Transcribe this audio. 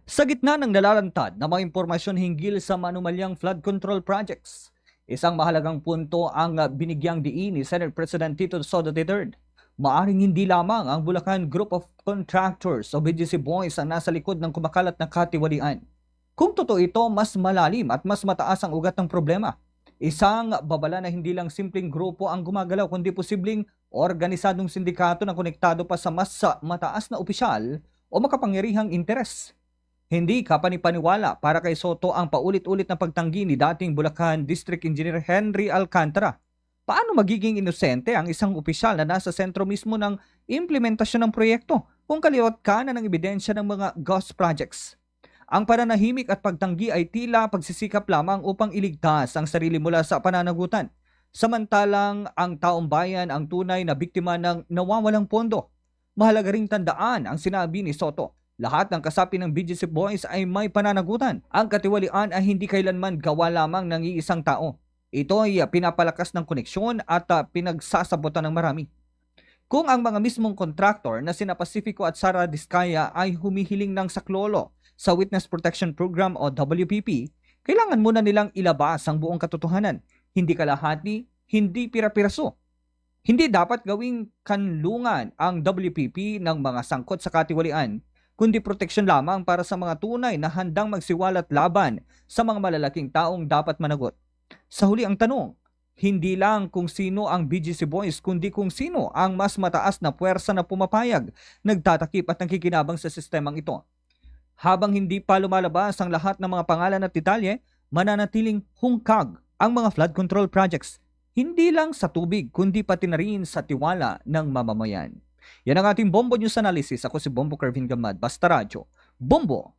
Sa gitna ng nalalantad na mga impormasyon hinggil sa manumalyang flood control projects, isang mahalagang punto ang binigyang diin ni Senate President Tito Soto III. Maaring hindi lamang ang Bulacan Group of Contractors o BGC Boys ang nasa likod ng kumakalat na katiwalian. Kung totoo ito, mas malalim at mas mataas ang ugat ng problema. Isang babala na hindi lang simpleng grupo ang gumagalaw kundi posibleng organisadong sindikato na konektado pa sa mas mataas na opisyal o makapangyarihang interes. Hindi kapanipaniwala para kay Soto ang paulit-ulit na pagtanggi ni dating Bulacan District Engineer Henry Alcantara. Paano magiging inosente ang isang opisyal na nasa sentro mismo ng implementasyon ng proyekto kung kaliwat ka na ng ebidensya ng mga ghost projects? Ang pananahimik at pagtanggi ay tila pagsisikap lamang upang iligtas ang sarili mula sa pananagutan. Samantalang ang taong bayan ang tunay na biktima ng nawawalang pondo. Mahalaga ring tandaan ang sinabi ni Soto. Lahat ng kasapi ng BGC Boys ay may pananagutan. Ang katiwalian ay hindi kailanman gawa lamang ng iisang tao. Ito ay pinapalakas ng koneksyon at pinagsasabutan ng marami. Kung ang mga mismong kontraktor na sina Pacifico at Sara Diskaya ay humihiling ng saklolo sa Witness Protection Program o WPP, kailangan muna nilang ilabas ang buong katotohanan. Hindi kalahati, hindi pira-piraso. Hindi dapat gawing kanlungan ang WPP ng mga sangkot sa katiwalian, kundi proteksyon lamang para sa mga tunay na handang magsiwalat laban sa mga malalaking taong dapat managot. Sa huli ang tanong, hindi lang kung sino ang BGC Boys kundi kung sino ang mas mataas na puwersa na pumapayag, nagtatakip at nakikinabang sa sistemang ito. Habang hindi pa lumalabas ang lahat ng mga pangalan at detalye, mananatiling hungkag ang mga flood control projects. Hindi lang sa tubig kundi pati na rin sa tiwala ng mamamayan. Yan ang ating Bombo News Analysis. Ako si Bombo Kervin Gamad. Basta Radyo. Bombo!